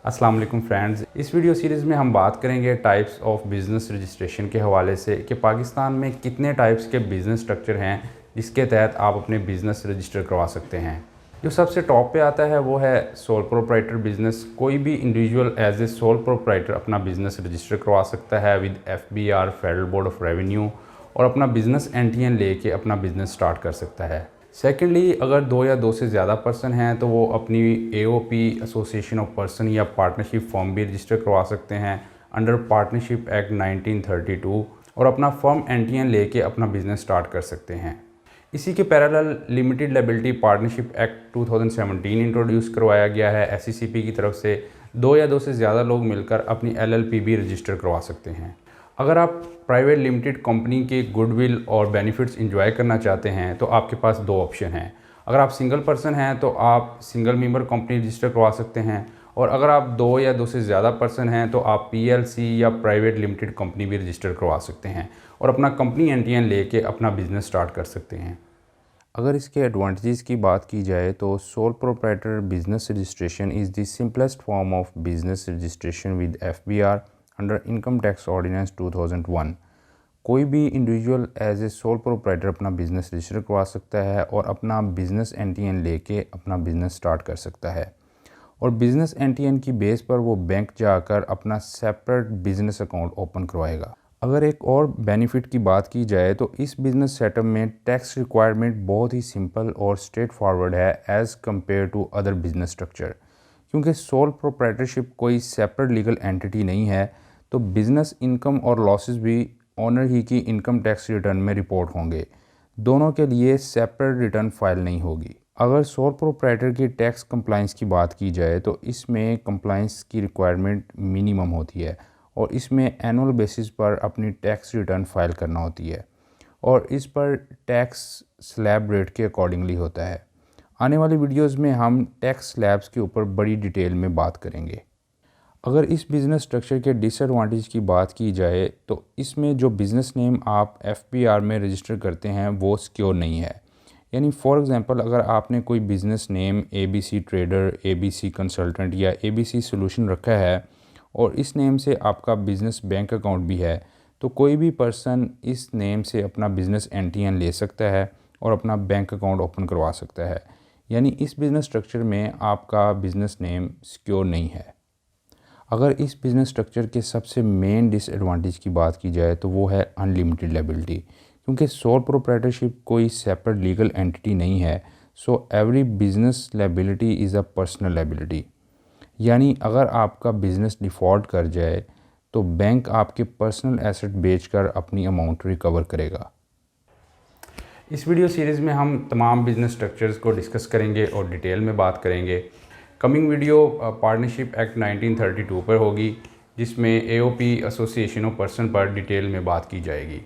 अस्सलाम वालेकुम फ्रेंड्स, इस वीडियो सीरीज़ में हम बात करेंगे टाइप्स ऑफ बिज़नेस रजिस्ट्रेशन के हवाले से कि पाकिस्तान में कितने टाइप्स के बिज़नेस स्ट्रक्चर हैं जिसके तहत आप अपने बिज़नेस रजिस्टर करवा सकते हैं। जो सबसे टॉप पे आता है वो है सोल प्रोप्राइटर बिज़नेस। कोई भी individual as a sole proprietor अपना बिज़नेस रजिस्टर करवा सकता है with FBR federal board of revenue और अपना बिज़नेस NTN लेके अपना बिज़नेस स्टार्ट कर सकता है। सेकेंडली, अगर दो या दो से ज़्यादा पर्सन हैं तो वो अपनी AOP एसोसिएशन ऑफ पर्सन या पार्टनरशिप फॉर्म भी रजिस्टर करवा सकते हैं अंडर पार्टनरशिप एक्ट 1932 और अपना फर्म NTN लेके अपना बिज़नेस स्टार्ट कर सकते हैं। इसी के parallel limited liability partnership act 2017 introduce करवाया गया है SECP की तरफ से। दो या दो से ज़्यादा लोग मिलकर अपनी LLP भी रजिस्टर करवा सकते हैं। अगर आप प्राइवेट लिमिटेड कंपनी के गुडविल और बेनिफिट्स एंजॉय करना चाहते हैं तो आपके पास दो ऑप्शन हैं। अगर आप सिंगल पर्सन हैं तो आप सिंगल मेंबर कंपनी रजिस्टर करवा सकते हैं, और अगर आप दो या दो से ज़्यादा पर्सन हैं तो आप PLC या प्राइवेट लिमिटेड कंपनी भी रजिस्टर करवा सकते हैं और अपना कंपनी NTN लेके अपना बिज़नेस स्टार्ट कर सकते हैं। अगर इसके एडवांटेजेस की बात की जाए तो sole proprietor business registration is the simplest form of business registration with FBR under income tax ordinance 2001। कोई भी individual as a sole proprietor अपना बिज़नेस रजिस्टर करवा सकता है और अपना बिज़नेस NTN लेके अपना बिज़नेस स्टार्ट कर सकता है, और बिज़नेस NTN की बेस पर वो बैंक जाकर अपना सेपरेट बिज़नेस अकाउंट ओपन करवाएगा। अगर एक और बेनिफिट की बात की जाए तो इस बिज़नेस सेटअप में टैक्स रिक्वायरमेंट बहुत ही सिंपल और स्ट्रेट फॉरवर्ड है as compare to other business structure. क्योंकि सोल प्रोप्राइटरशिप कोई सेपरेट लीगल एंटिटी नहीं है तो बिज़नेस इनकम और लॉसेस भी ऑनर ही की इनकम टैक्स रिटर्न में रिपोर्ट होंगे। दोनों के लिए सेपरेट रिटर्न फाइल नहीं होगी। अगर सोल प्रोप्राइटर की टैक्स कंप्लाइंस की बात की जाए तो इसमें कंप्लाइंस की रिक्वायरमेंट मिनिमम होती है और इसमें एनुअल बेसिस पर अपनी टैक्स रिटर्न फाइल करना होती है और इस पर टैक्स स्लैब रेट के अकॉर्डिंगली होता है। आने वाली वीडियोस में हम टैक्स स्लैब्स के ऊपर बड़ी डिटेल में बात करेंगे। अगर इस बिज़नेस स्ट्रक्चर के डिसएडवांटेज की बात की जाए तो इसमें जो बिज़नेस नेम आप FBR में रजिस्टर करते हैं वो सिक्योर नहीं है। यानी फॉर एग्ज़ाम्पल, अगर आपने कोई business name ABC trader, ABC consultant या ABC सोल्यूशन रखा है और इस नेम से आपका बिज़नेस बैंक अकाउंट भी है, तो कोई भी पर्सन इस नेम से अपना बिज़नेस NTN ले सकता है और अपना बैंक अकाउंट ओपन करवा सकता है। यानी इस बिज़नेस स्ट्रक्चर में आपका बिज़नेस नेम सिक्योर नहीं है। अगर इस बिज़नेस स्ट्रक्चर के सबसे मेन डिसएडवांटेज की बात की जाए तो वो है अनलिमिटेड लायबिलिटी। क्योंकि सोल प्रोप्राइटरशिप कोई सेपरेट लीगल एंटिटी नहीं है, so every business liability is a personal liability. यानी अगर आपका बिज़नेस डिफ़ॉल्ट कर जाए तो बैंक आपके पर्सनल एसेट बेचकर अपनी अमाउंट रिकवर करेगा। इस वीडियो सीरीज़ में हम तमाम बिज़नेस स्ट्रक्चर्स को डिस्कस करेंगे और डिटेल में बात करेंगे। कमिंग वीडियो पार्टनरशिप एक्ट 1932 पर होगी जिसमें AOP एसोसिएशन ऑफ पर्सन पर डिटेल में बात की जाएगी।